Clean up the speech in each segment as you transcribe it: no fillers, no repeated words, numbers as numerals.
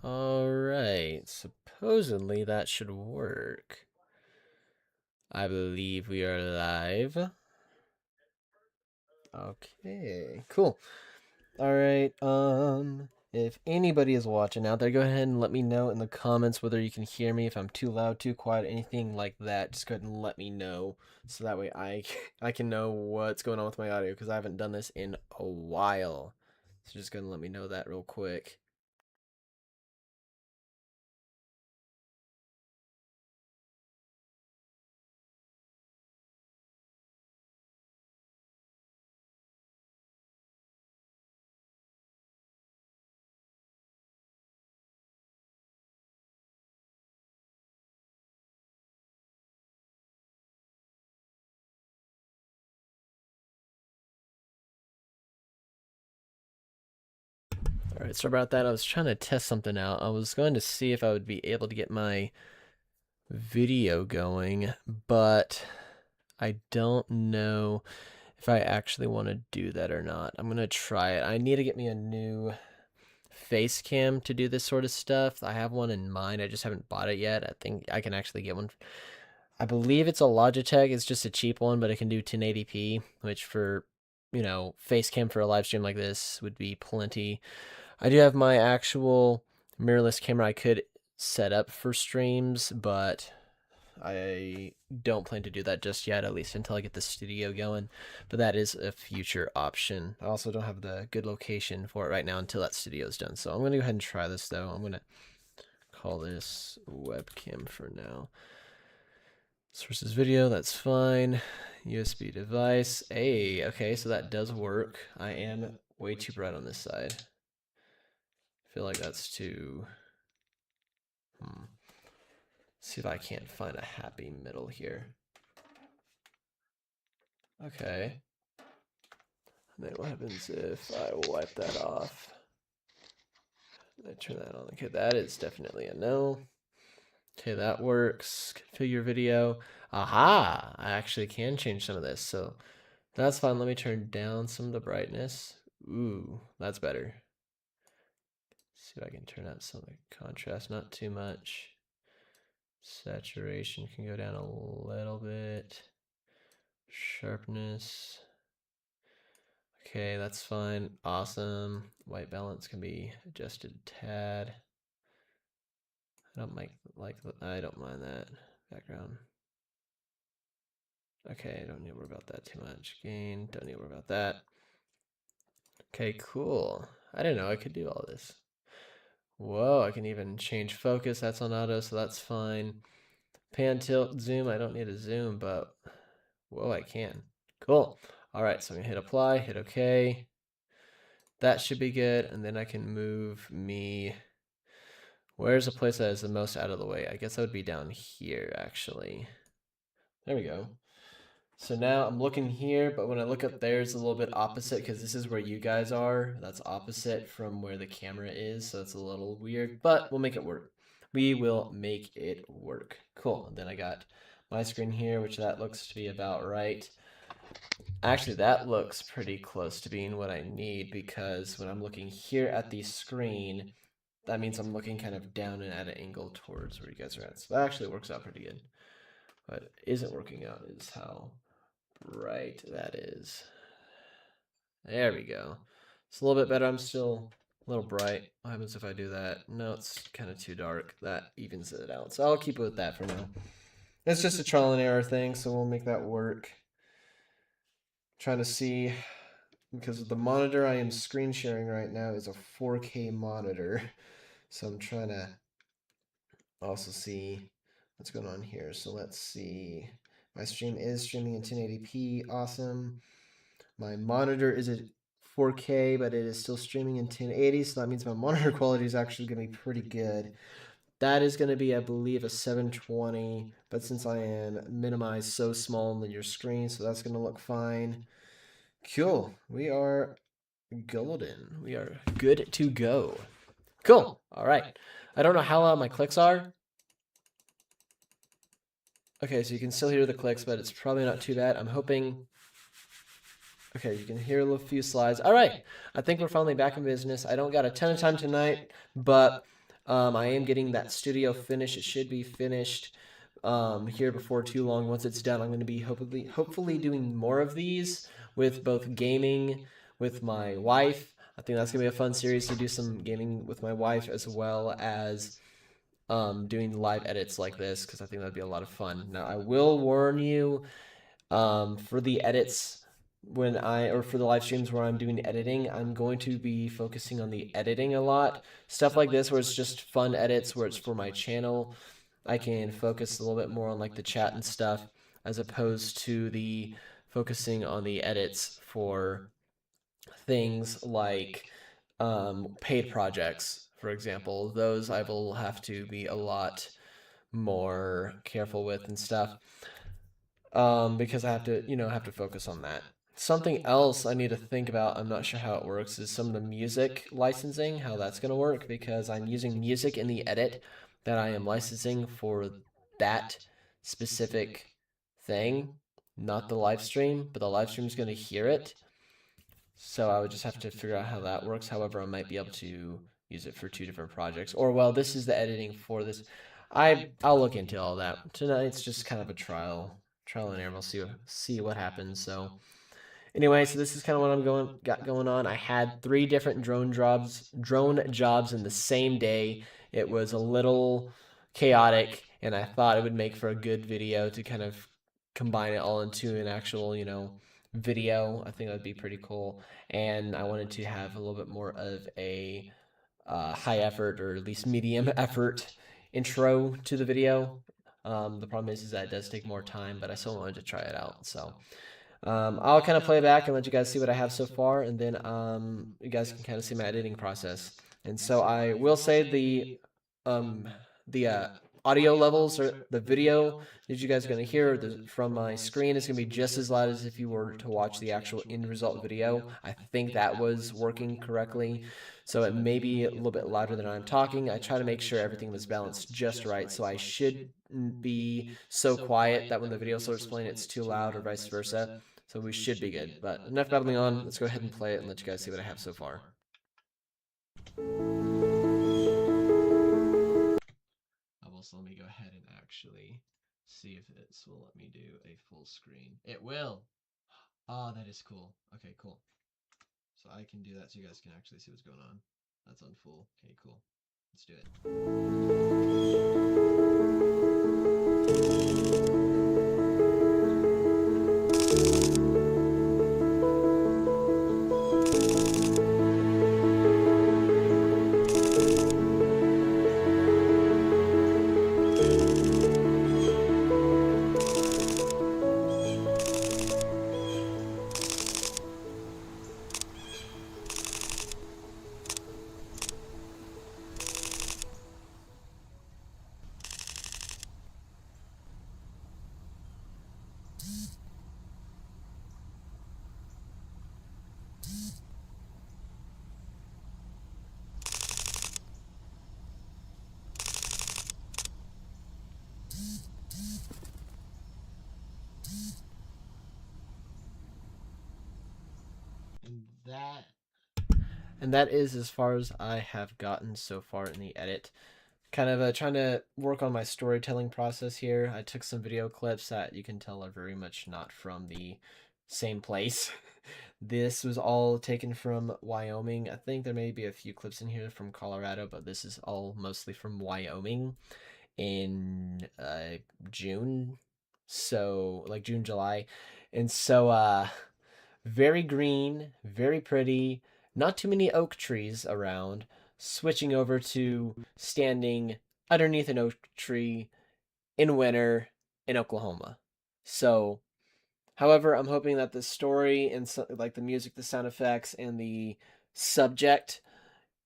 Alright, supposedly that should work. I believe we are live. Okay, cool. Alright, if anybody is watching out there, go ahead and let me know in the comments whether you can hear me, if I'm too loud, too quiet, anything like that. Just go ahead and let me know, so that way I can know what's going on with my audio, because I haven't done this in a while. So just go ahead and let me know that real quick. Alright, so about that, I was trying to test something out. I was going to see if I would be able to get my video going, but I don't know if I actually want to do that or not. I'm going to try it. I need to get me a new face cam to do this sort of stuff. I have one in mind. I just haven't bought it yet. I think I can actually get one. I believe it's a Logitech. It's just a cheap one, but it can do 1080p, which for, face cam for a live stream like this would be plenty. I do have my actual mirrorless camera I could set up for streams, but I don't plan to do that just yet, at least until I get the studio going. But that is a future option. I also don't have the good location for it right now until that studio is done. So I'm going to go ahead and try this, though. I'm going to call this webcam for now. Sources video, that's fine. USB device. Hey, okay, so that does work. I am way too bright on this side. I feel like that's too... See if I can't find a happy middle here. Okay. And then what happens if I wipe that off? I turn that on. Okay, that is definitely a no. Okay, that works. Configure video. Aha! I actually can change some of this, so that's fine. Let me turn down some of the brightness. Ooh, that's better. See if I can turn up some of the contrast, not too much. Saturation can go down a little bit. Sharpness. Okay, that's fine. Awesome. White balance can be adjusted a tad. I don't I don't mind that background. Okay, don't need to worry about that too much. Gain, don't need to worry about that. Okay, cool. I didn't know I could do all this. Whoa, I can even change focus. That's on auto, so that's fine. Pan, tilt, zoom. I don't need a zoom, but whoa, I can. Cool. All right, so I'm gonna hit apply, hit OK. That should be good, and then I can move me. Where's the place that is the most out of the way? I guess that would be down here, actually. There we go. So now I'm looking here, but when I look up there, it's a little bit opposite because this is where you guys are. That's opposite from where the camera is, so it's a little weird, but we'll make it work. We will make it work. Cool. And then I got my screen here, which that looks to be about right. Actually, that looks pretty close to being what I need because when I'm looking here at the screen, that means I'm looking kind of down and at an angle towards where you guys are at. So that actually works out pretty good. What isn't working out is how bright that is. There we go. It's a little bit better. I'm still a little bright. What happens if I do that? No, it's kind of too dark. That evens it out. So I'll keep it with that for now. It's just a trial and error thing, so we'll make that work. Trying to see, because the monitor I am screen sharing right now is a 4K monitor. So I'm trying to also see what's going on here. So let's see. My stream is streaming in 1080p. Awesome. My monitor is at 4K, but it is still streaming in 1080, so that means my monitor quality is actually going to be pretty good. That is going to be, I believe, a 720, but since I am minimized so small on your screen, so that's going to look fine. Cool. We are golden. We are good to go. Cool. All right. I don't know how loud my clicks are. Okay, so you can still hear the clicks, but it's probably not too bad. I'm hoping... Okay, you can hear a few slides. All right, I think we're finally back in business. I don't got a ton of time tonight, but I am getting that studio finished. It should be finished here before too long. Once it's done, I'm going to be hopefully doing more of these with both gaming with my wife. I think that's going to be a fun series to do some gaming with my wife as well as doing live edits like this because I think that'd be a lot of fun. Now, I will warn you for the edits or for the live streams where I'm doing editing, I'm going to be focusing on the editing a lot. Stuff like this where it's just fun edits, where it's for my channel, I can focus a little bit more on like the chat and stuff as opposed to the focusing on the edits for things like paid projects, for example. Those I will have to be a lot more careful with and stuff because I have to, have to focus on that. Something else I need to think about, I'm not sure how it works, is some of the music licensing, how that's going to work, because I'm using music in the edit that I am licensing for that specific thing, not the live stream, but the live stream is going to hear it. So I would just have to figure out how that works. However, I might be able to use it for two different projects. Or, well, this is the editing for this. I'll look into all that. Tonight's just kind of a trial and error. We'll see what happens. So anyway, so this is kind of what got going on. I had 3 different drone jobs in the same day. It was a little chaotic, and I thought it would make for a good video to kind of combine it all into an actual, video. I think that would be pretty cool. And I wanted to have a little bit more of a high effort or at least medium effort intro to the video. The problem is that it does take more time, but I still wanted to try it out. So I'll kind of play back and let you guys see what I have so far, and then you guys can kind of see my editing process. And so I will say um, the audio levels or the video that you guys are going to hear from my screen is going to be just as loud as if you were to watch the actual end result video. I think that was working correctly. So it may be a little bit louder than I'm talking. I try to make sure everything was balanced just right. So I should be so quiet that when the video starts playing, it's too loud or vice versa. So we should be good. But enough babbling on. Let's go ahead and play it and let you guys see what I have so far. So let me go ahead and actually see if this will let me do a full screen. It will. Oh, that is cool. Okay, cool. So I can do that so you guys can actually see what's going on. That's on full. Okay, cool. Let's do it. And that is as far as I have gotten so far in the edit. Kind of trying to work on my storytelling process here. I took some video clips that you can tell are very much not from the same place. This was all taken from Wyoming. I think there may be a few clips in here from Colorado, but this is all mostly from Wyoming in June. So, like June, July. And so, very green, very pretty, not too many oak trees around, switching over to standing underneath an oak tree in winter in Oklahoma. So, however, I'm hoping that the story and like the music, the sound effects, and the subject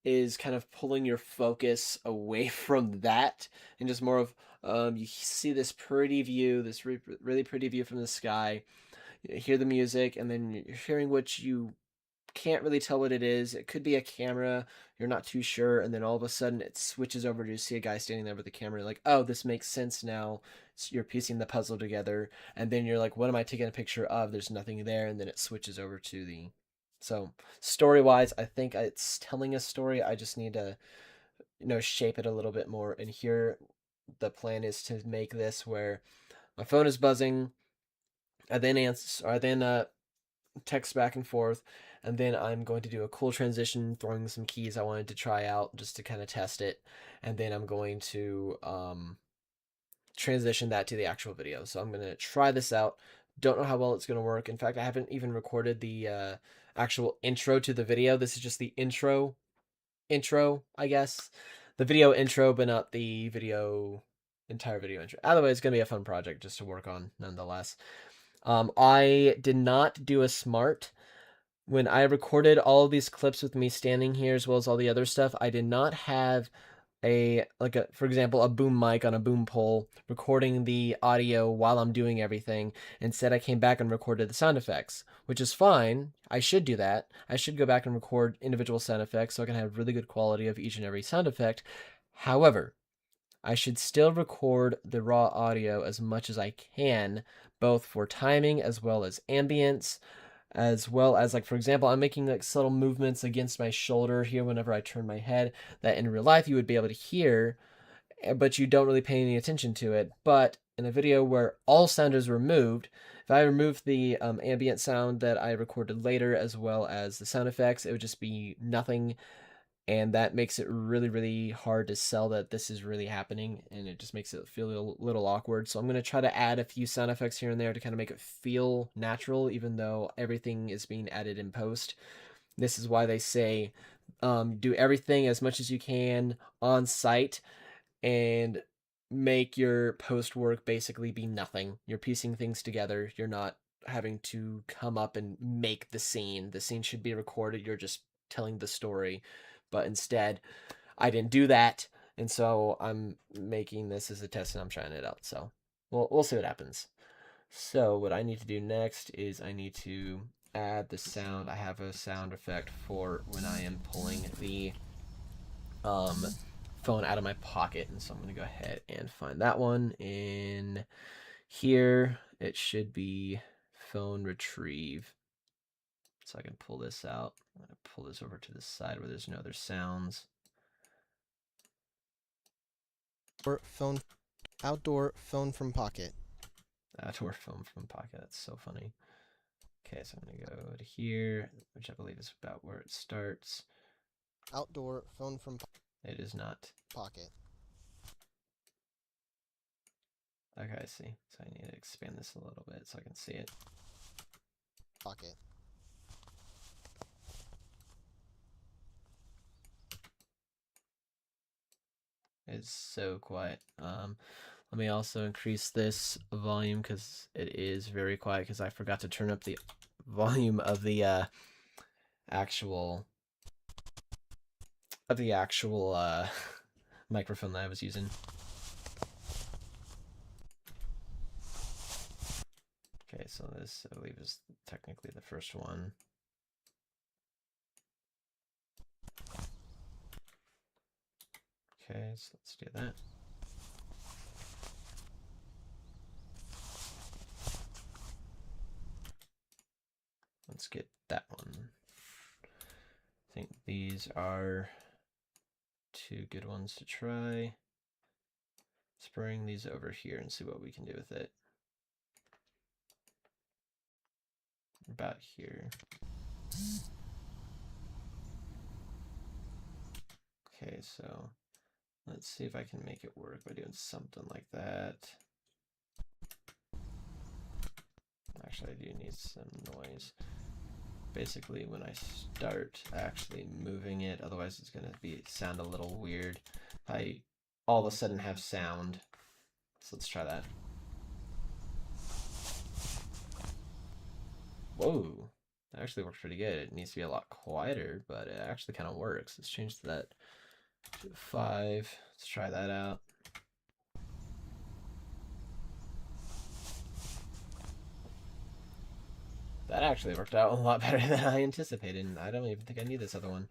is kind of pulling your focus away from that and just more of you see this pretty view, this really pretty view from the sky. You hear the music, and then you're hearing what you can't really tell what it is. It could be a camera, you're not too sure, and then all of a sudden it switches over to see a guy standing there with a camera. You're like, oh, this makes sense now. So you're piecing the puzzle together, and then you're like, what am I taking a picture of? There's nothing there, and then it switches over to the. So story wise, I think it's telling a story. I just need to shape it a little bit more. And here, the plan is to make this where my phone is buzzing, I then text back and forth, and then I'm going to do a cool transition, throwing some keys I wanted to try out just to kind of test it, and then I'm going to transition that to the actual video. So I'm going to try this out. Don't know how well it's going to work. In fact, I haven't even recorded the actual intro to the video. This is just the intro, I guess. The video intro, but not the entire video intro. Either way, it's going to be a fun project just to work on nonetheless. I did not do a smart. When I recorded all of these clips with me standing here as well as all the other stuff, I did not have for example, a boom mic on a boom pole recording the audio while I'm doing everything. Instead, I came back and recorded the sound effects, which is fine. I should do that. I should go back and record individual sound effects so I can have really good quality of each and every sound effect. However, I should still record the raw audio as much as I can, both for timing as well as ambience, as well as, like, for example, I'm making like subtle movements against my shoulder here whenever I turn my head that in real life you would be able to hear, but you don't really pay any attention to it. But in a video where all sound is removed, if I remove the ambient sound that I recorded later as well as the sound effects, it would just be nothing. And that makes it really, really hard to sell that this is really happening, and it just makes it feel a little awkward. So I'm going to try to add a few sound effects here and there to kind of make it feel natural, even though everything is being added in post. This is why they say do everything as much as you can on site and make your post work basically be nothing. You're piecing things together. You're not having to come up and make the scene. The scene should be recorded. You're just telling the story. But instead, I didn't do that, and so I'm making this as a test and I'm trying it out. So we'll see what happens. So what I need to do next is I need to add the sound. I have a sound effect for when I am pulling the phone out of my pocket, and so I'm going to go ahead and find that one in here. It should be phone retrieve. So I can pull this out. I'm going to pull this over to the side where there's no other sounds. Or phone, outdoor phone from pocket. Outdoor phone from pocket. That's so funny. Okay, so I'm going to go to here, which I believe is about where it starts. Outdoor phone from It is not. pocket. Okay, I see. So I need to expand this a little bit so I can see it. Pocket. It's so quiet. Let me also increase this volume because it is very quiet because I forgot to turn up the volume of the actual microphone that I was using. Okay, so this, I believe, is technically the first one. Okay, so let's do that. Let's get that one. I think these are two good ones to try. Let's bring these over here and see what we can do with it. About here. Okay, so let's see if I can make it work by doing something like that. Actually, I do need some noise. Basically, when I start actually moving it, otherwise it's gonna sound a little weird. I all of a sudden have sound. So let's try that. Whoa, that actually works pretty good. It needs to be a lot quieter, but it actually kind of works. Let's change that to 5. Let's try that out. That actually worked out a lot better than I anticipated, and I don't even think I need this other one.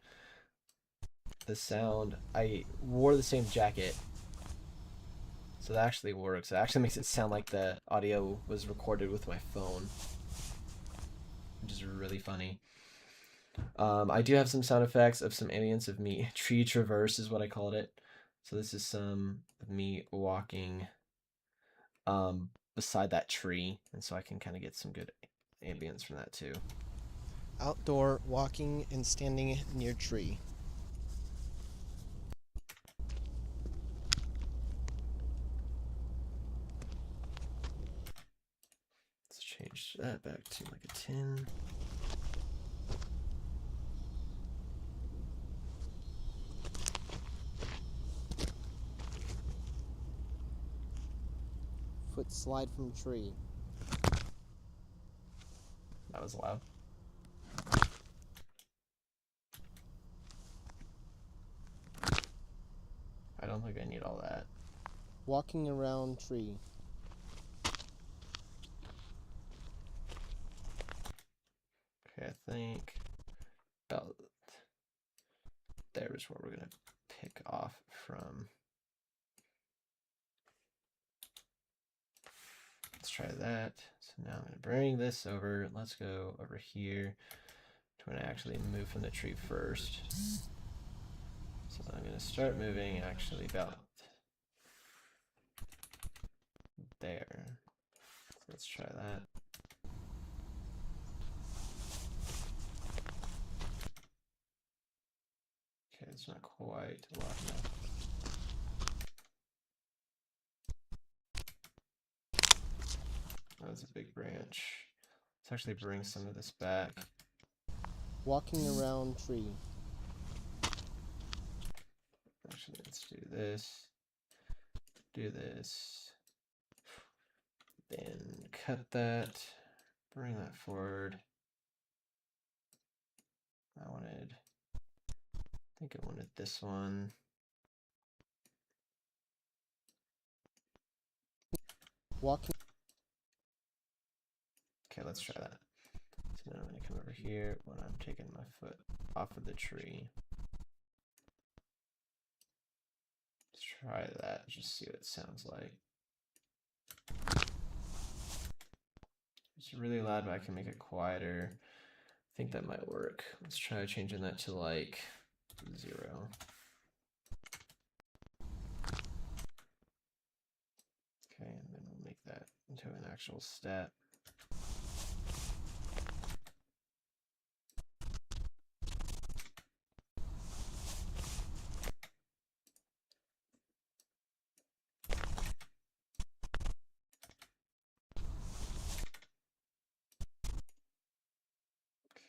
The sound, I wore the same jacket, so that actually works. It actually makes it sound like the audio was recorded with my phone, which is really funny. I do have some sound effects of some ambience of me. Tree traverse is what I called it. So this is some of me walking beside that tree, and so I can kind of get some good ambience from that too. Outdoor walking and standing near tree. Let's change that back to like a 10. Foot slide from tree. That was loud. I don't think I need all that. Walking around tree. Okay, I think about there is where we're gonna pick off from. Let's try that. So now I'm gonna bring this over. Let's go over here to when I actually move from the tree first. So I'm gonna start moving actually about there. So let's try that. Okay, it's not quite a lot enough. That was a big branch. Let's actually bring some of this back. Walking around tree. Actually, let's do this. Do this. Then cut that. Bring that forward. I think I wanted this one. Walking. Okay, let's try that. So now I'm going to come over here when I'm taking my foot off of the tree. Let's try that, just see what it sounds like. It's really loud, but I can make it quieter. I think that might work. Let's try changing that to like 0. Okay, and then we'll make that into an actual stat.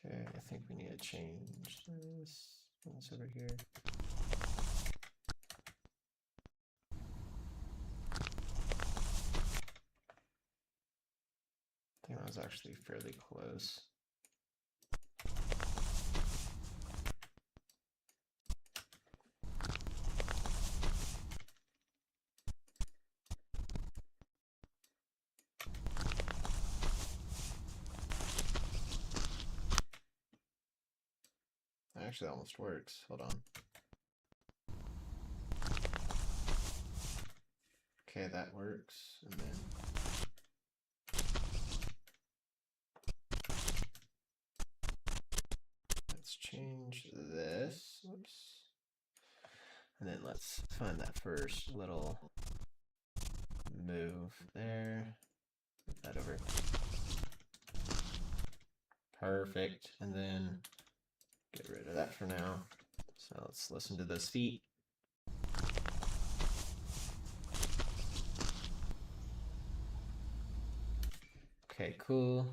Okay, I think we need to change this. What's over here? I think that was actually fairly close. Actually, almost works. Hold on. Okay, that works. And then let's change this. Whoops. And then let's find that first little move there. Move that over. Perfect. And then get rid of that for now. So let's listen to those feet. Okay, cool.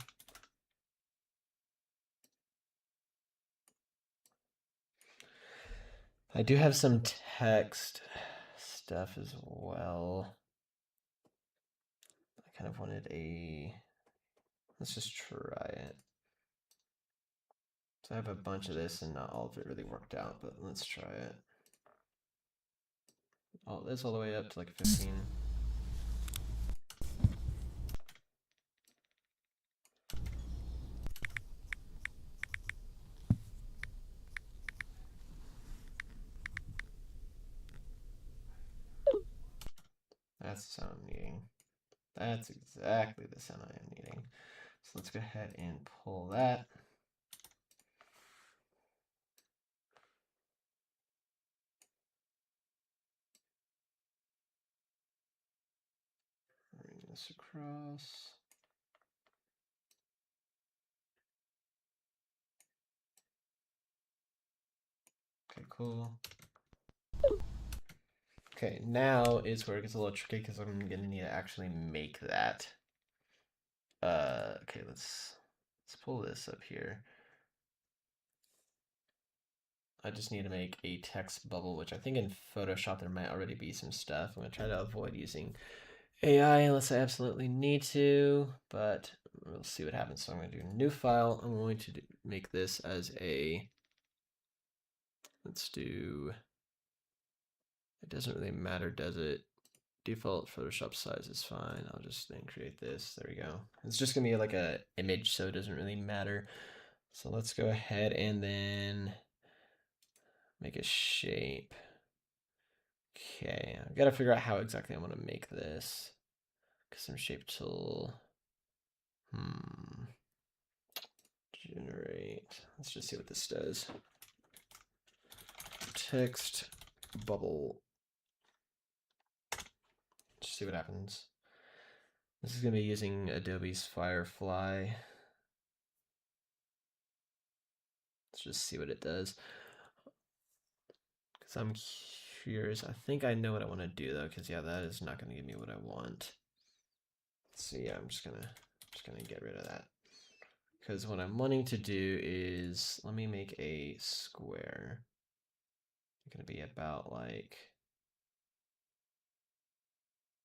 I do have some text stuff as well. I kind of wanted let's just try it. So I have a bunch of this and not all of it really worked out, but let's try it. All this all the way up to like 15. That's the sound I'm needing. That's exactly the sound I am needing. So let's go ahead and pull that. this across. Okay, cool. Okay, now is where it gets a little tricky because I'm gonna need to actually make that. Okay, let's pull this up here. I just need to make a text bubble, which I think in Photoshop there might already be some stuff. I'm gonna try to avoid using AI unless I absolutely need to, but we'll see what happens. So I'm gonna do a new file. I'm going to make this as a, let's do, it doesn't really matter, does it? Default Photoshop size is fine. I'll just then create this. There we go. It's just gonna be like a image, so it doesn't really matter. So let's go ahead and then make a shape. Okay, I've got to figure out how exactly I want to make this. Custom shape tool. Generate. Let's just see what this does. Text bubble. Just see what happens. This is going to be using Adobe's Firefly. Let's just see what it does. Because I'm curious. I think I know what I want to do though, because yeah, that is not going to give me what I want. So yeah, I'm just gonna get rid of that. Because what I'm wanting to do is, let me make a square. It's gonna be about like,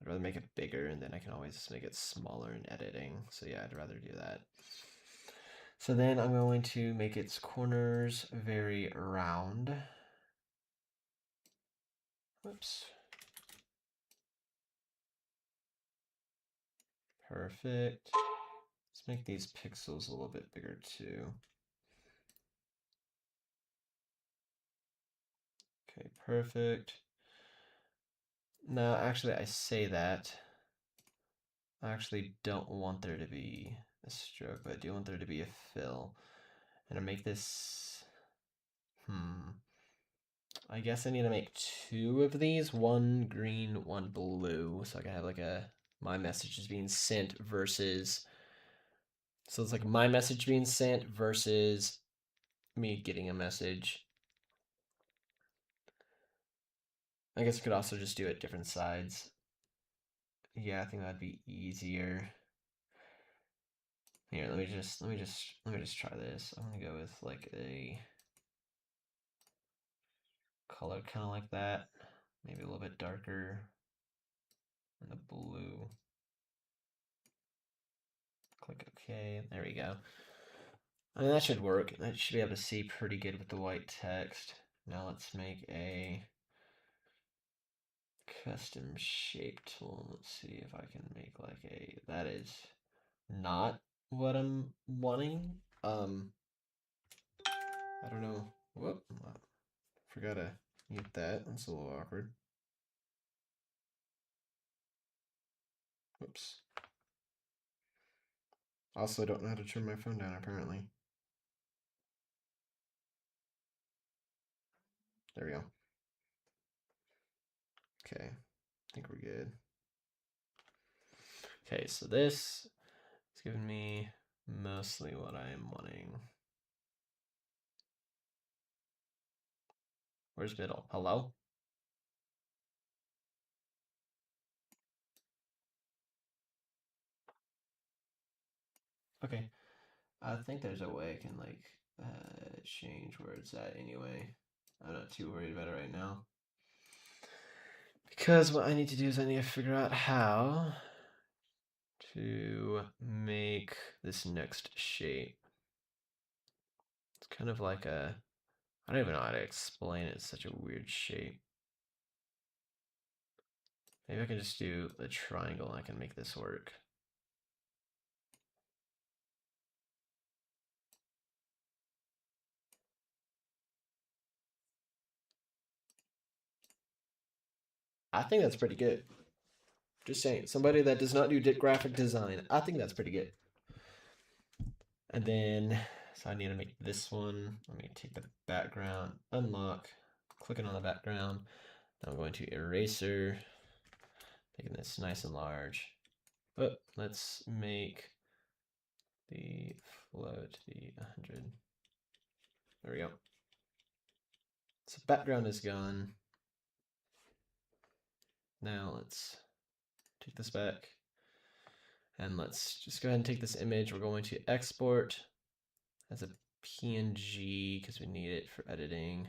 I'd rather make it bigger and then I can always just make it smaller in editing. So yeah, I'd rather do that. So then I'm going to make its corners very round. Whoops. Perfect. Let's make these pixels a little bit bigger too. Okay, perfect. Now, actually, I say that. I actually don't want there to be a stroke, but I do want there to be a fill. And to make this, I guess I need to make two of these, one green, one blue, so I can have like a, my message is being sent versus, so it's like my message being sent versus me getting a message. I guess I could also just do it different sides. Yeah, I think that'd be easier. Here, let me just try this. I'm gonna go with like a color kind of like that, maybe a little bit darker, and the blue. Click OK. There we go. I mean, that should work. That should be able to see pretty good with the white text. Now let's make a custom shape tool. Let's see if I can make like a, that is not what I'm wanting. I don't know. Whoop. Forgot to mute that. That's a little awkward. Whoops. Also, I don't know how to turn my phone down, apparently. There we go. Okay, I think we're good. Okay, so this is giving me mostly what I am wanting. Where's middle? Hello? Okay, I think there's a way I can like change where it's at anyway. I'm not too worried about it right now. Because what I need to do is I need to figure out how to make this next shape. It's kind of like a, I don't even know how to explain it. It's such a weird shape. Maybe I can just do the triangle and I can make this work. I think that's pretty good. Just saying, somebody that does not do graphic design, I think that's pretty good. And then, so I need to make this one. Let me take the background, unlock, clicking on the background. Now I'm going to eraser, making this nice and large. But let's make the float be 100. There we go. So background is gone. Now let's take this back. And let's just go ahead and take this image. We're going to export as a PNG because we need it for editing.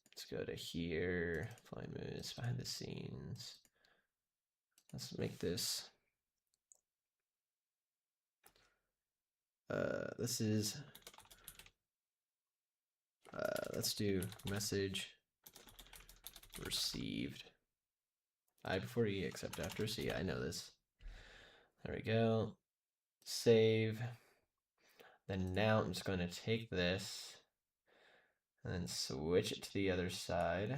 Let's go to here, find moves, behind the scenes. Let's make this. This is, let's do message received. I before E, except after C. I know this. There we go. Save. Then now I'm just going to take this and then switch it to the other side.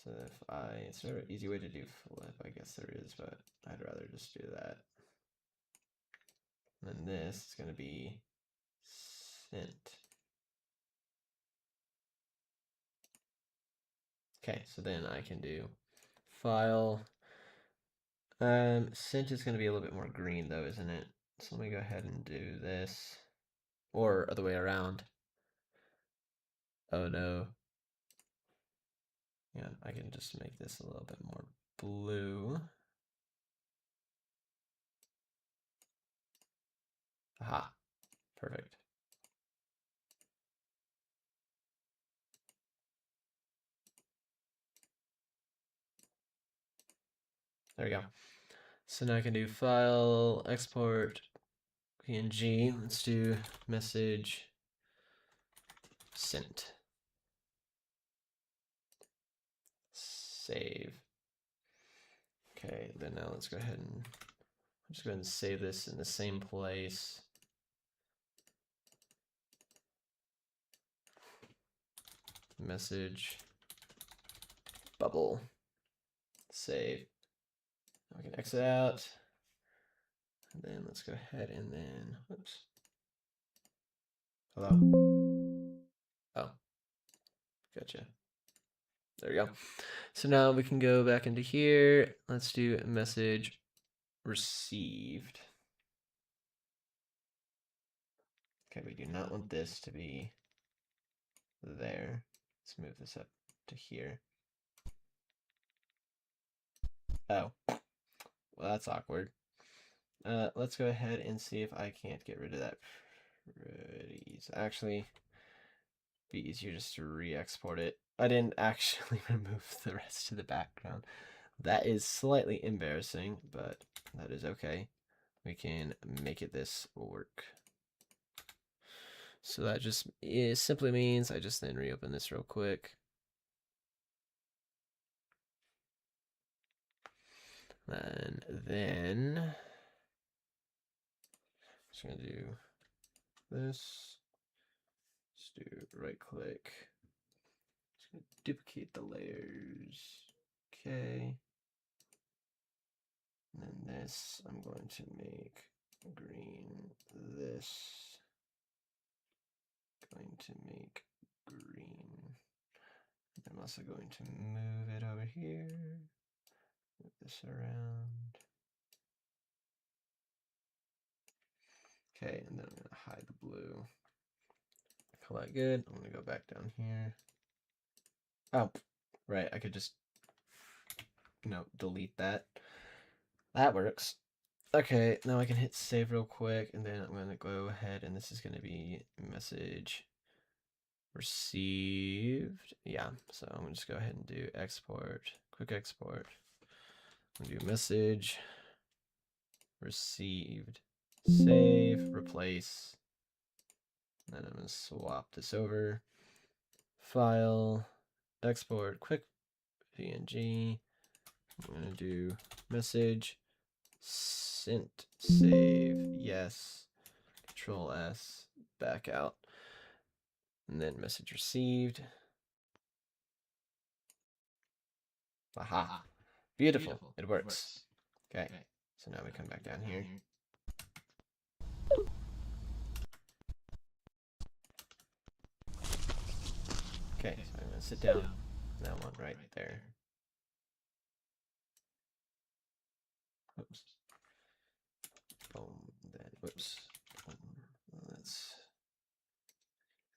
So if is there an easy way to do flip? I guess there is, but I'd rather just do that. And then this is going to be sent. Okay, so then I can do file. Sent is going to be a little bit more green though, isn't it? So let me go ahead and do this. Or other way around. Oh no. Yeah, I can just make this a little bit more blue. Aha, perfect. There we go. So now I can do file, export, PNG. Let's do message sent. Save. Okay, then now let's go ahead and just go ahead and save this in the same place. Message bubble. Save. Now we can exit out. And then let's go ahead and then, whoops. Hello? Oh, gotcha. There we go. So now we can go back into here. Let's do message received. Okay, we do not want this to be there. Let's move this up to here. Oh, well, that's awkward. Let's go ahead and see if I can't get rid of that pretty easy. Actually, be easier just to re-export it. I didn't actually remove the rest of the background. That is slightly embarrassing, but that is okay. We can make it this work. So that just simply means I just then reopen this real quick. And then just gonna do this. Just do right click. Just gonna duplicate the layers. Okay. And then this I'm going to make green. This going to make green. I'm also going to move it over here. Move this around. Okay, and then I'm going to hide the blue. Call that good. I'm going to go back down here. Oh, right. I could just, delete that. That works. Okay, now I can hit save real quick, and then I'm going to go ahead, and this is going to be message received. Yeah, so I'm going to just go ahead and do export, quick export. I'm going to do message received, save, replace. And then I'm going to swap this over. File, export, quick PNG. I'm going to do message sent, save, yes, Control S, back out. And then message received. Aha. Beautiful. It works. Okay. So now we come back down here. Okay, so I'm going to sit down. That one right there. Whoops. Boom. Then whoops. Boom. Let's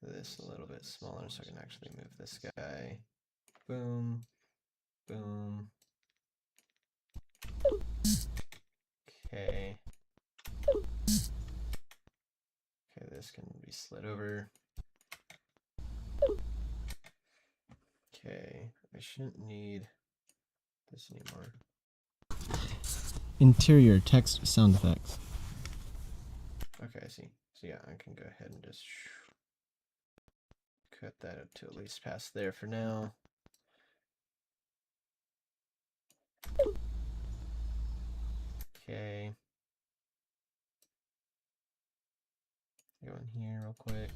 do this a little bit smaller so I can actually move this guy. Boom. Boom. Okay. Okay, this can be slid over. Okay, I shouldn't need this anymore. Interior text sound effects. Okay, I see. So yeah, I can go ahead and just cut that up to at least past there for now. Okay. Go in here real quick.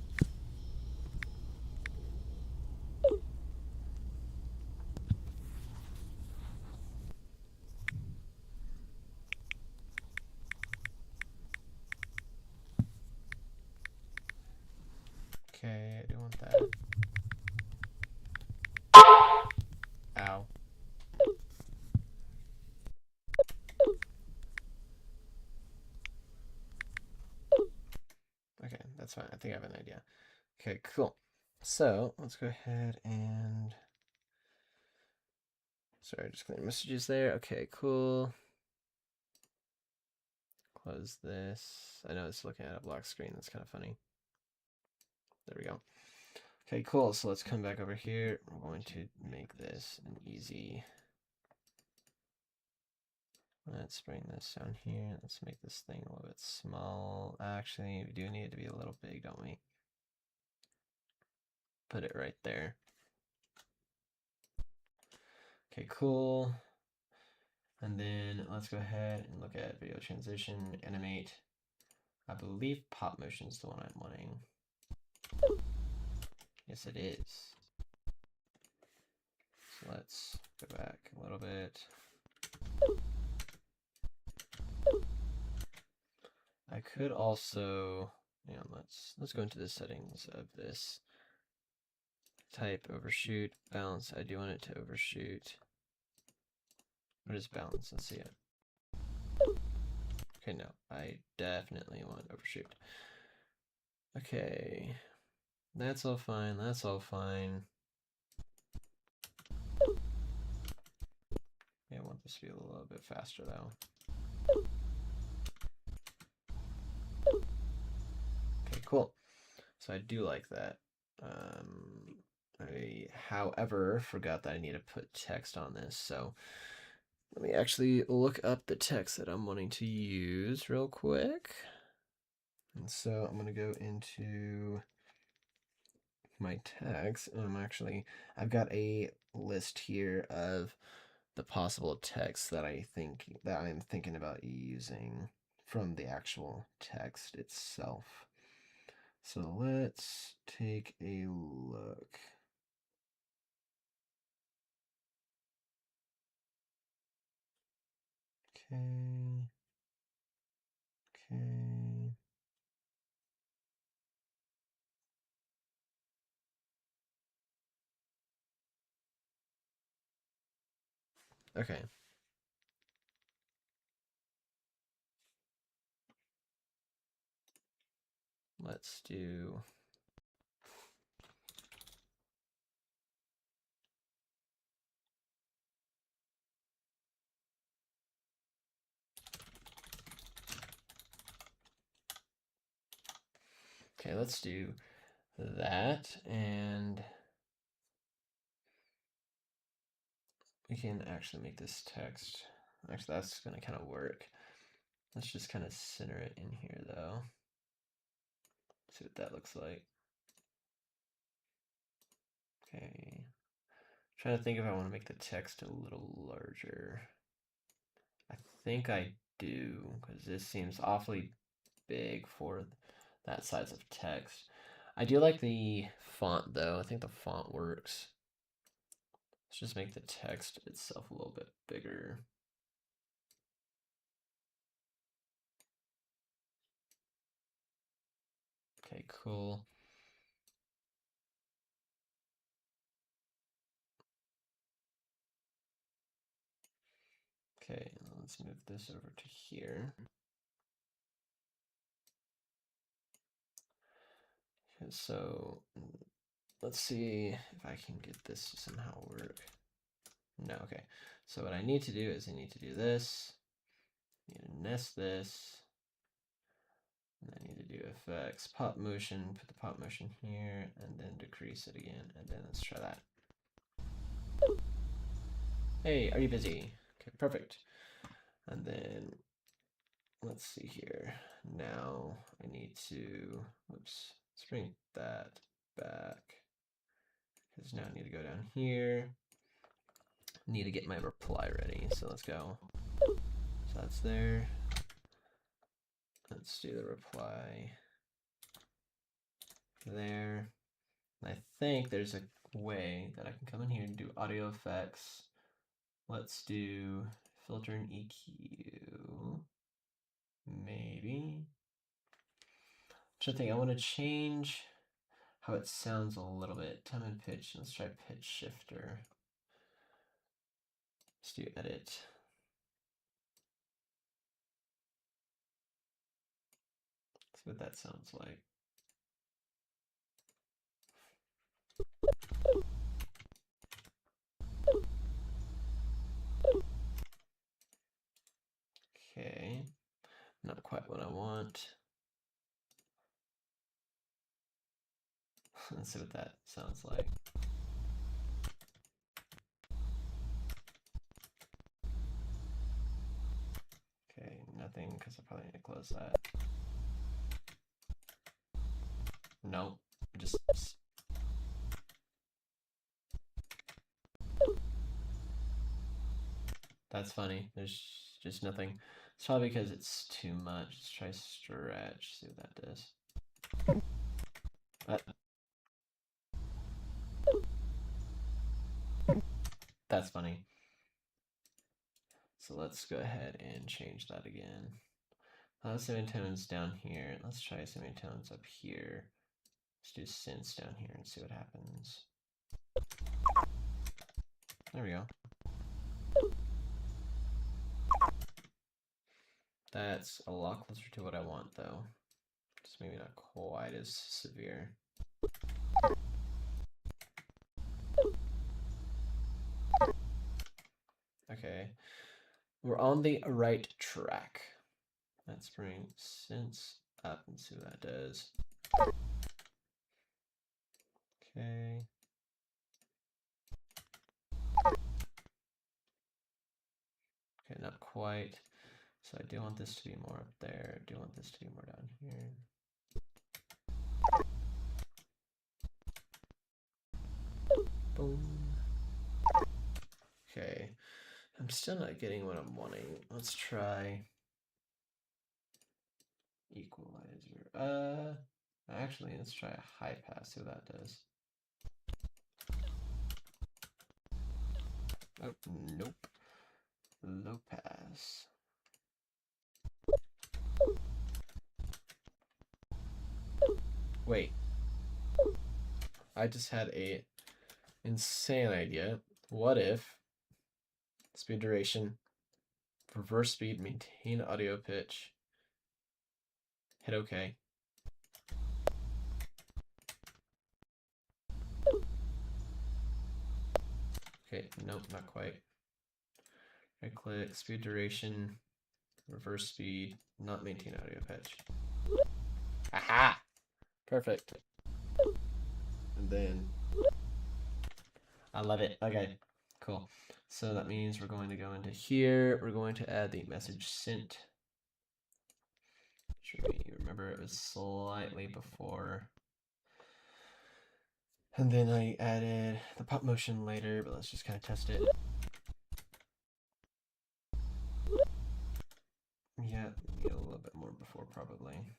Okay, I do want that. Ow. Okay, that's fine. I think I have an idea. Okay, cool. So let's go ahead and sorry, just clear messages there. Okay, cool. Close this. I know it's looking at a black screen. That's kind of funny. There we go. Okay, cool. So let's come back over here. We're going to make this an easy. Let's bring this down here. Let's make this thing a little bit small. Actually, we do need it to be a little big, don't we? Put it right there. Okay, cool. And then let's go ahead and look at video transition, animate. I believe pop motion is the one I'm wanting. Yes, it is. So let's go back a little bit. I could also, let's go into the settings of this. Type overshoot, balance. I do want it to overshoot. What is balance? Let's see it. Okay, no, I definitely want overshoot. Okay, that's all fine. That's all fine. Yeah, I want this to be a little bit faster though. Okay, cool. So I do like that. I, however, forgot that I need to put text on this. So let me actually look up the text that I'm wanting to use real quick. And so I'm going to go into my text, and I've got a list here of the possible text that I'm thinking about using from the actual text itself. So let's take a look. Okay. Okay. Okay. Let's do. Okay, let's do that, and we can actually make this text. Actually, that's going to kind of work. Let's just kind of center it in here, though. See what that looks like. Okay. Trying to think if I want to make the text a little larger. I think I do, because this seems awfully big for that size of text. I do like the font, though. I think the font works. Let's just make the text itself a little bit bigger. Okay, cool. Okay, let's move this over to here. Okay, so let's see if I can get this to somehow work. No, okay. So what I need to do is I need to do this. I need to nest this. And I need to do effects, pop motion, put the pop motion here, and then decrease it again. And then let's try that. Hey, are you busy? Okay, perfect. And then let's see here. Now I need to, whoops, let's bring that back. Because now I need to go down here. Need to get my reply ready. So let's go. So that's there. Let's do the reply there. I think there's a way that I can come in here and do audio effects. Let's do filter and EQ. Maybe. Which I think I want to change how it sounds a little bit. Time and pitch. Let's try pitch shifter. Let's do edit. See what that sounds like. Okay, not quite what I want. Let's see what that sounds like. Okay, nothing, because I probably need to close that. Nope, just that's funny. There's just nothing. It's probably because it's too much. Let's try stretch, see what that does. That's funny. So let's go ahead and change that again. Semitones down here. Let's try semitones up here. Let's do synths down here and see what happens. There we go. That's a lot closer to what I want, though. Just maybe not quite as severe. Okay, we're on the right track. Let's bring synths up and see what that does. Okay. Okay, not quite. So I do want this to be more up there. I do want this to be more down here. Boom. Okay. I'm still not getting what I'm wanting. Let's try equalizer. Actually, let's try a high pass, see what that does. Oh, nope. Low pass. Wait. I just had a insane idea. What if speed duration, reverse speed, maintain audio pitch, hit OK. Okay, nope, not quite. Right click, speed duration, reverse speed, not maintain audio pitch. Aha! Perfect. And then I love it. Okay, cool. So that means we're going to go into here. We're going to add the message sent. Should we remember it was slightly before. And then I added the pop motion later, but let's just kind of test it. Yeah, need a little bit more before probably.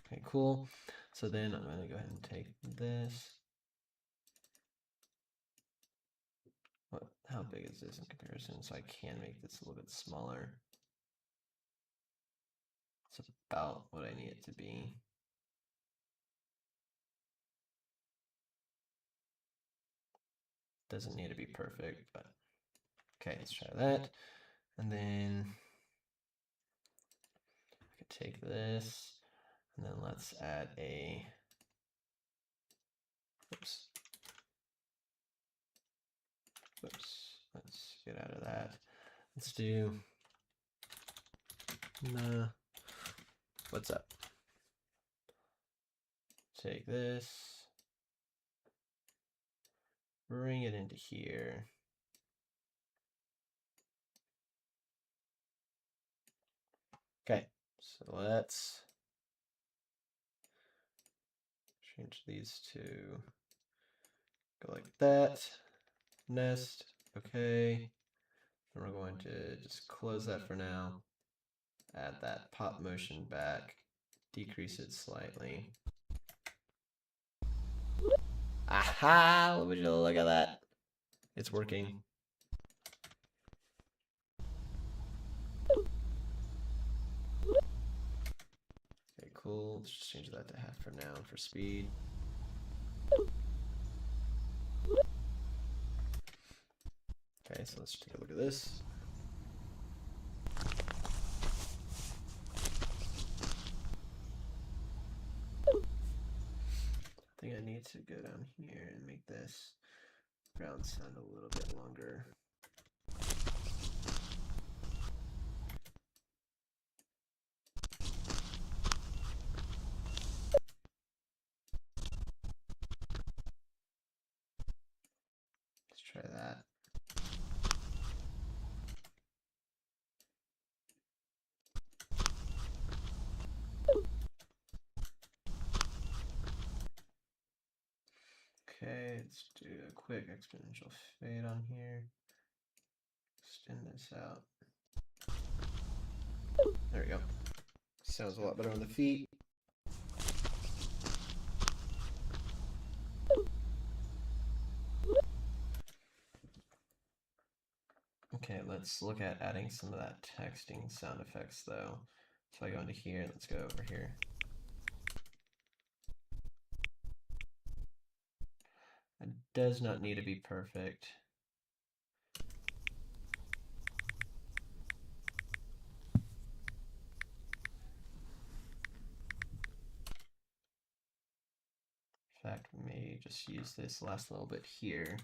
Okay, cool. So then I'm going to go ahead and take this. How big is this in comparison? So I can make this a little bit smaller. It's about what I need it to be. Doesn't need to be perfect, but okay, let's try that. And then I could take this, and then let's add a, oops. Oops, let's get out of that. Let's do, nah, what's up? Take this, bring it into here. Okay, so let's change these to go like that. Nest, okay. And we're going to just close that for now. Add that pop motion back. Decrease it slightly. Aha! Would you look at that? It's working. Okay, cool. Let's just change that to half for now for speed. Okay, so let's take a look at this. I think I need to go down here and make this ground sound a little bit longer. Let's try that. Okay, let's do a quick exponential fade on here. Extend this out. There we go. Sounds a lot better on the feet. Okay, let's look at adding some of that texting sound effects though. So I go into here, let's go over here. It does not need to be perfect. In fact, we may just use this last little bit here.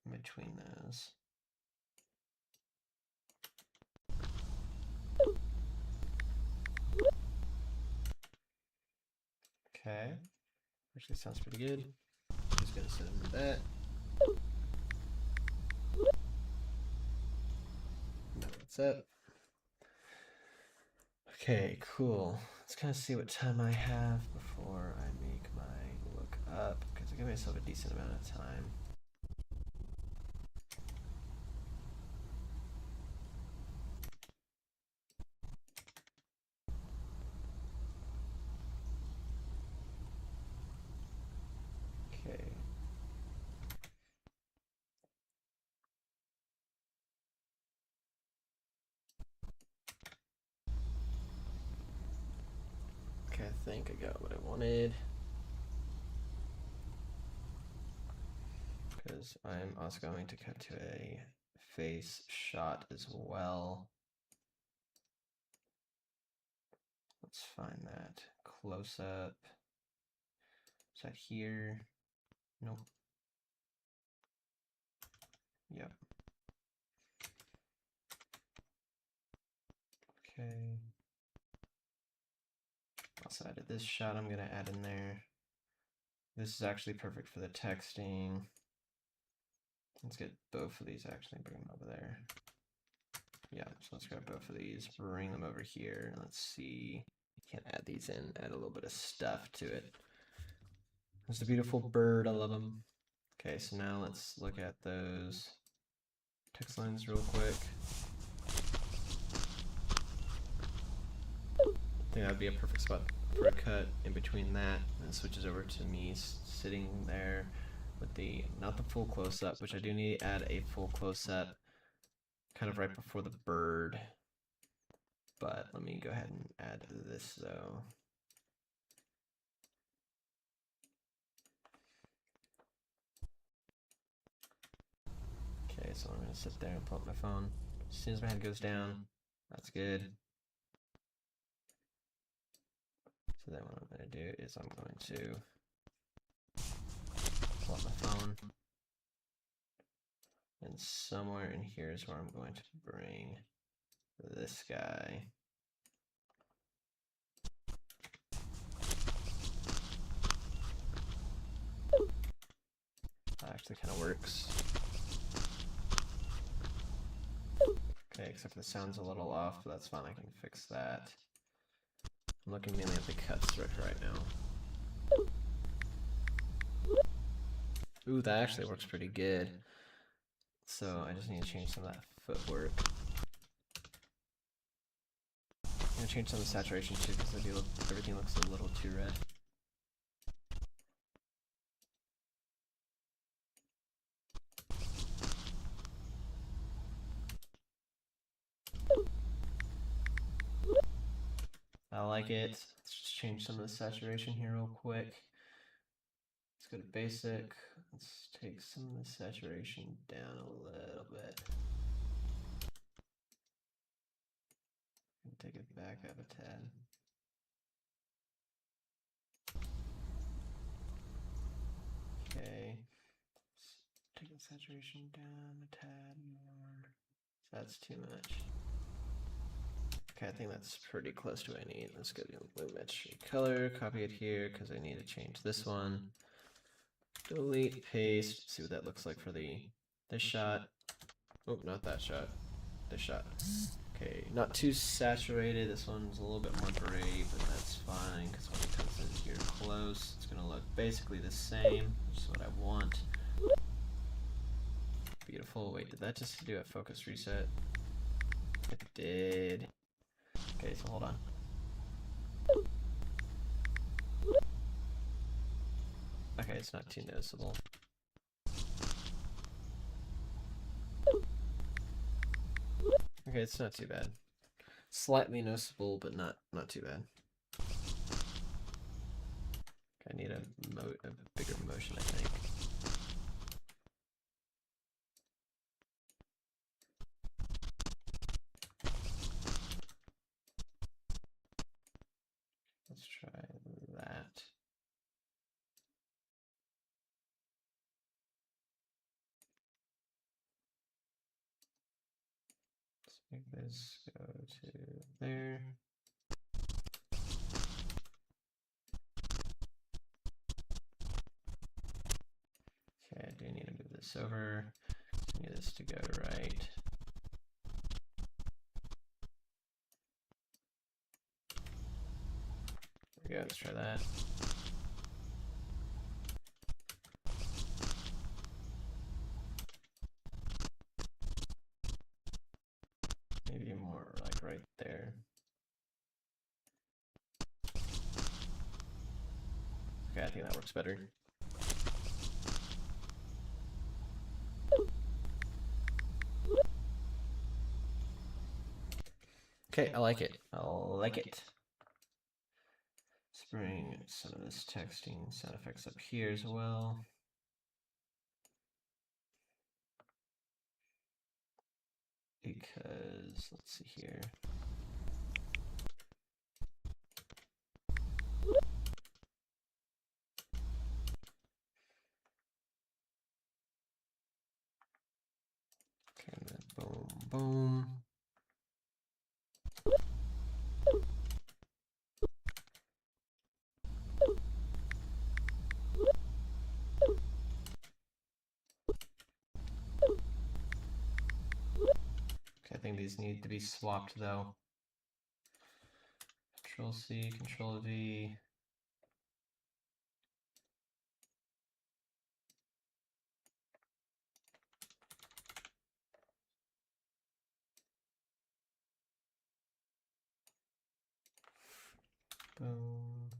In between those. Okay, actually sounds pretty good. Just gonna send that. No, what's up? Okay, cool. Let's kind of see what time I have before I make my look up, because I give myself a decent amount of time. Okay. Okay, I think I got what I wanted. Because I'm also going to cut to a face shot as well. Let's find that close up. Is that here? Nope. Yep. Okay. Also added this shot I'm gonna add in there. This is actually perfect for the texting. Let's get both of these actually, bring them over there. Yeah, so let's grab both of these, bring them over here, and let's see. You can add these in, add a little bit of stuff to it. There's a beautiful bird, I love them. Okay, so now let's look at those text lines real quick. I think that would be a perfect spot for a cut in between that, and it switches over to me sitting there with the, not the full close-up, which I do need to add a full close-up kind of right before the bird. But let me go ahead and add this though. so I'm gonna sit there and pull up my phone. As soon as my head goes down, that's good. So then what I'm gonna do is I'm going to pull up my phone. And somewhere in here is where I'm going to bring this guy. That actually kind of works. Okay, except the sound's a little off, but that's fine, I can fix that. I'm looking mainly at the cut structure right now. Ooh, that actually works pretty good. So I just need to change some of that footwork. I'm gonna change some of the saturation too, because everything looks a little too red. I like it. Let's just change some of the saturation here real quick. Let's go to basic. Let's take some of the saturation down a little bit. And take it back up a tad. Okay. Let's take the saturation down a tad more. So that's too much. Okay, I think that's pretty close to what I need. Let's go to image color, copy it here because I need to change this one. Delete, paste, see what that looks like for this shot. Oh, not that shot. This shot. Okay, not too saturated. This one's a little bit more gray, but that's fine because when it comes in here close, it's gonna look basically the same, which is what I want. Beautiful. Wait, did that just do a focus reset? It did. Okay, so hold on. Okay, it's not too noticeable. Okay, it's not too bad. Slightly noticeable, but not too bad. I need a bigger motion, I think. Let's try that. Let's make this go to there. Okay, I do need to move this over. I need this to go to right. There we go, let's try that. Maybe more like right there. Okay, I think that works better. Okay, I like it. I like it. Let's bring some of this texting sound effects up here as well. Because, let's see here. Okay, and then boom, boom. Okay, I think these need to be swapped though. Control C, Control V. Boom,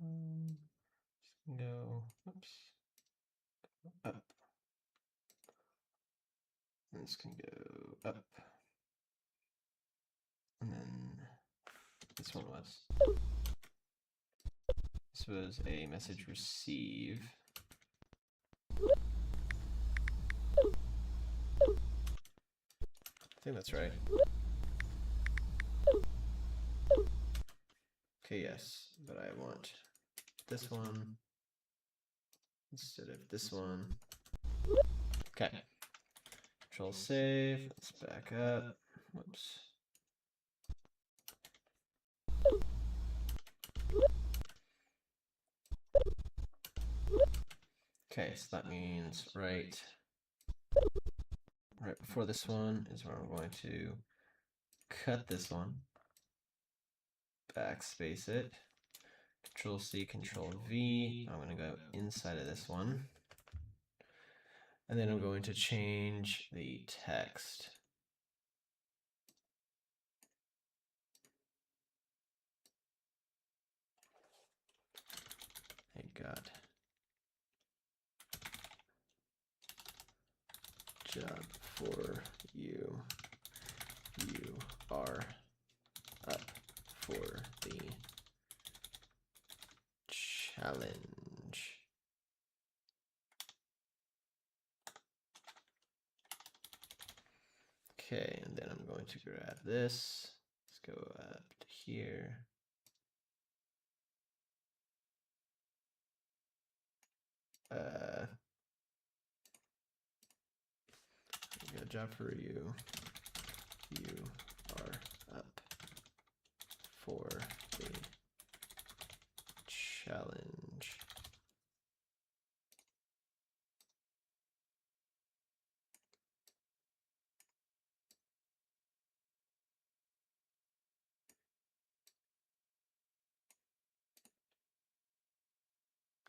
boom. Go, oops, up. And this can go up. And then this one was. This was a message receive. think that's right. Okay, yes, but I want this one instead of this one. Okay. Control save. Let's back up. Whoops. Okay, so that means right before this one is where I'm going to cut this one, backspace it, Control C, Control V. I'm going to go inside of this one, and then I'm going to change the text. Thank God. Job for you. You are up for the challenge. Okay, and then I'm going to grab this. Let's go up to here. Good job for you. You are up for the challenge.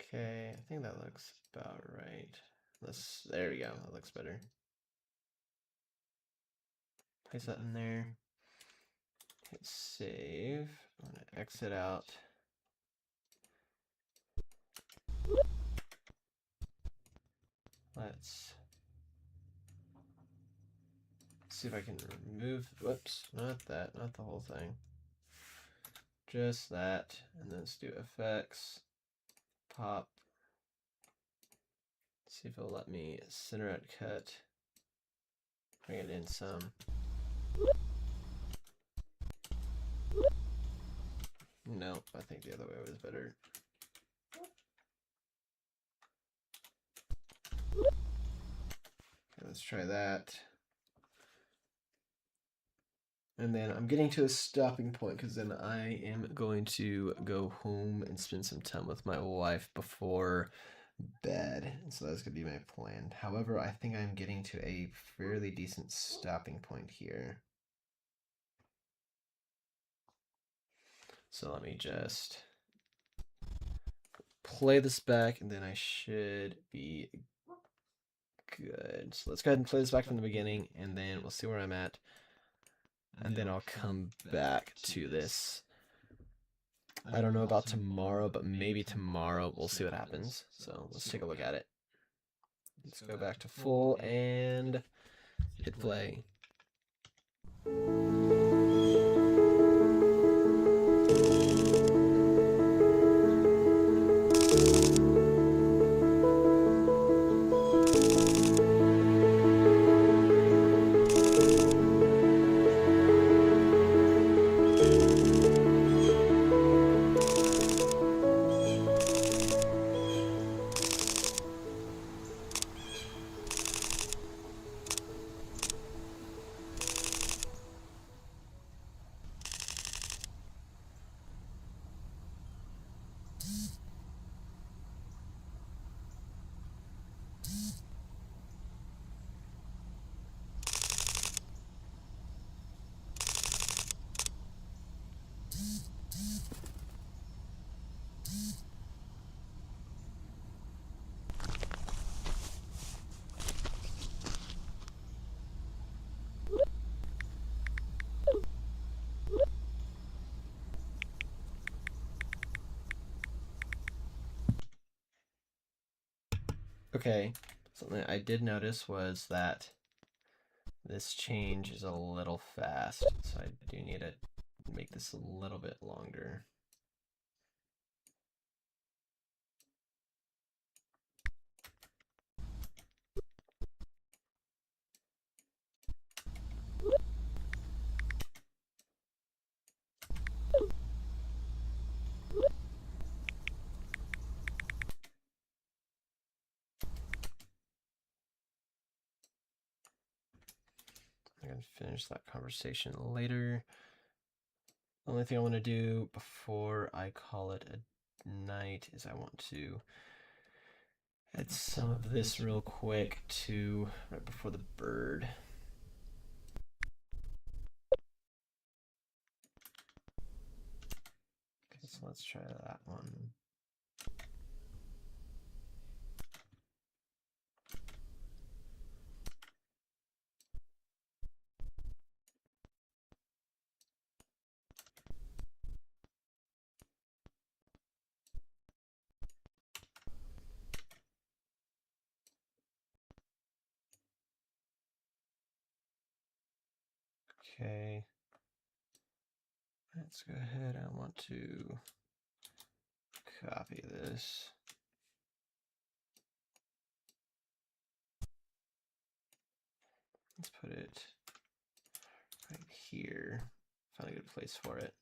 Okay, I think that looks about right. There we go, that looks better. Place that in there. Hit save. I'm gonna exit out. Let's see if I can remove, whoops, not that, not the whole thing. Just that, and then let's do effects, pop. See if it'll let me center out cut. Bring it in some. No, I think the other way was better. Okay, let's try that. And then I'm getting to a stopping point because then I am going to go home and spend some time with my wife before bed. And so that's going to be my plan. However, I think I'm getting to a fairly decent stopping point here. So let me just play this back and then I should be good. So let's go ahead and play this back from the beginning and then we'll see where I'm at. And then I'll come back to this. I don't know about tomorrow, but maybe tomorrow we'll see what happens. So let's take a look at it. Let's go back to full and hit play. Okay, something I did notice was that this change is a little fast, so I do need to make this a little bit longer. I can finish that conversation later. The only thing I want to do before I call it a night is I want to add some of this real quick to right before the bird. Okay, so let's try that one. Okay, let's go ahead. I want to copy this. Let's put it right here. Find a good place for it.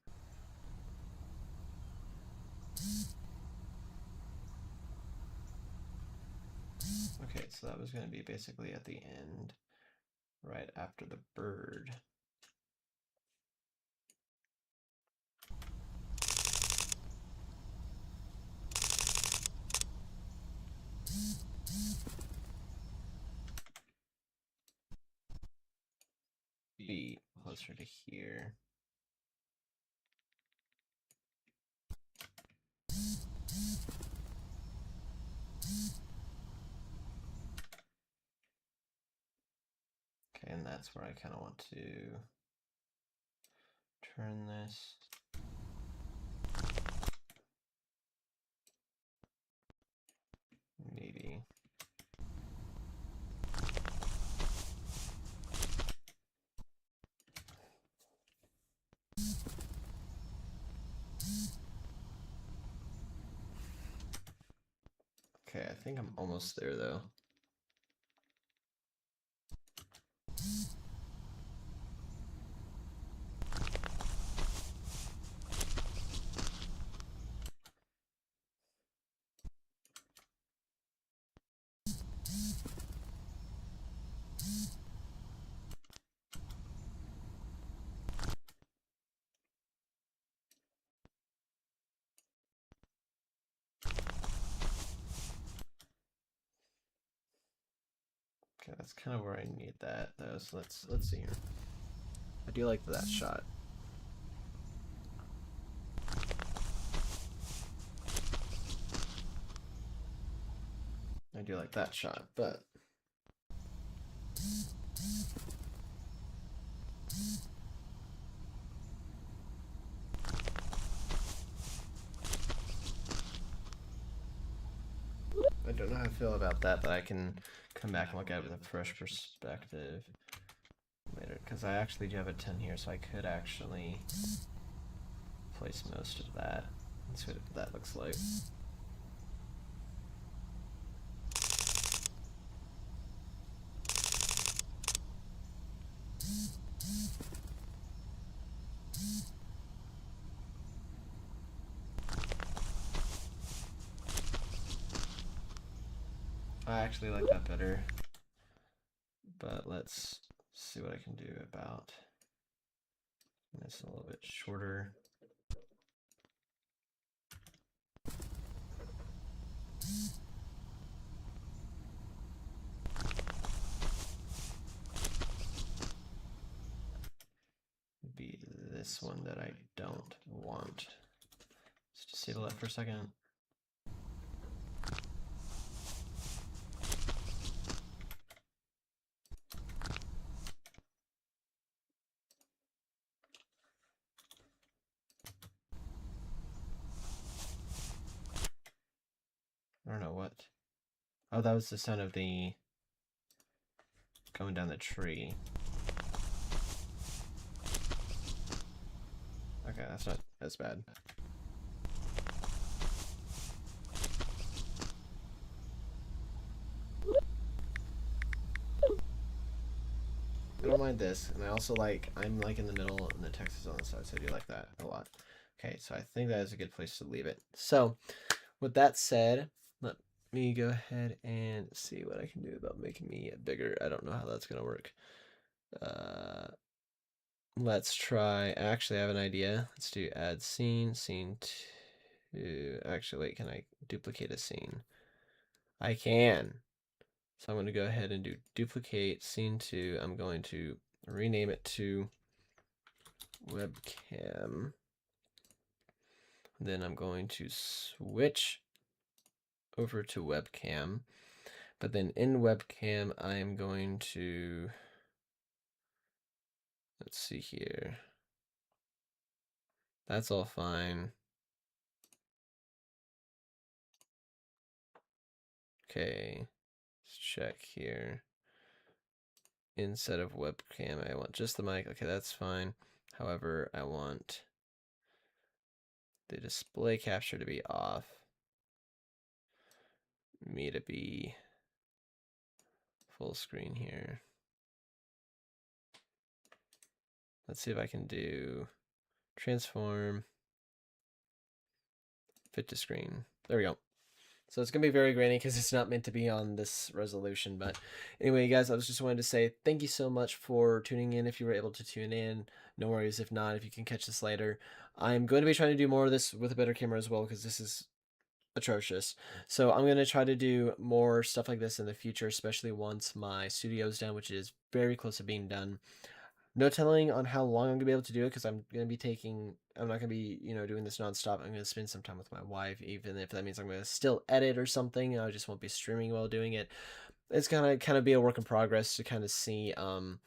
Okay, so that was going to be basically at the end, right after the bird. Be closer to here. Okay, and that's where I kind of want to turn this. Maybe. Okay, I think I'm almost there though. Okay, that's kind of where I need that though. So let's see here. I do like that shot. I do like that shot, but I don't know how I feel about that, but I can come back and look at it with a fresh perspective later, because I actually do have a 10 here, so I could actually place most of that. Let's see what that looks like. I actually like that better, but let's see what I can do about this a little bit shorter. Be this one that I don't want. Let's disable that for a second. I don't know what. Oh, that was the sound of the going down the tree. Okay, that's not as bad. I don't mind this, and I also like, I'm like in the middle and the text is on the side, so I do like that a lot. Okay, so I think that is a good place to leave it. So, with that said, let me go ahead and see what I can do about making me bigger. I don't know how that's going to work. Let's try. Actually, I have an idea. Let's do add scene, scene two. Actually, wait, can I duplicate a scene? I can. So I'm going to go ahead and do duplicate scene two. I'm going to rename it to webcam. Then I'm going to switch over to webcam. But then in webcam, I'm going to, let's see here. That's all fine. Okay, let's check here. Instead of webcam, I want just the mic. Okay, that's fine. However, I want the display capture to be off. Me to be full screen here. Let's see if I can do transform, fit to screen. There we go. So it's going to be very grainy because it's not meant to be on this resolution. But anyway, guys, I was just wanted to say thank you so much for tuning in if you were able to tune in. No worries if not, if you can catch this later. I'm going to be trying to do more of this with a better camera as well because this is atrocious. So I'm going to try to do more stuff like this in the future, especially once my studio's done, which is very close to being done. No telling on how long I'm going to be able to do it because I'm not going to be, doing this nonstop. I'm going to spend some time with my wife, even if that means I'm going to still edit or something. I just won't be streaming while doing it. It's going to kind of be a work in progress to kind of see how I'm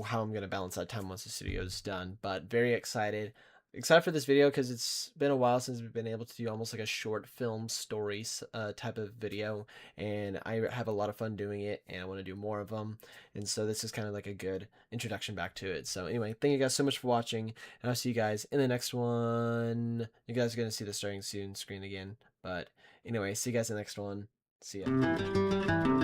going to balance that time once the studio is done. But very excited. Excited for this video because it's been a while since we've been able to do almost like a short film stories type of video, and I have a lot of fun doing it, and I want to do more of them, and so this is kind of like a good introduction back to it. So anyway, thank you guys so much for watching, and I'll see you guys in the next one. You guys are going to see the starting soon screen again, but anyway, see you guys in the next one. See ya.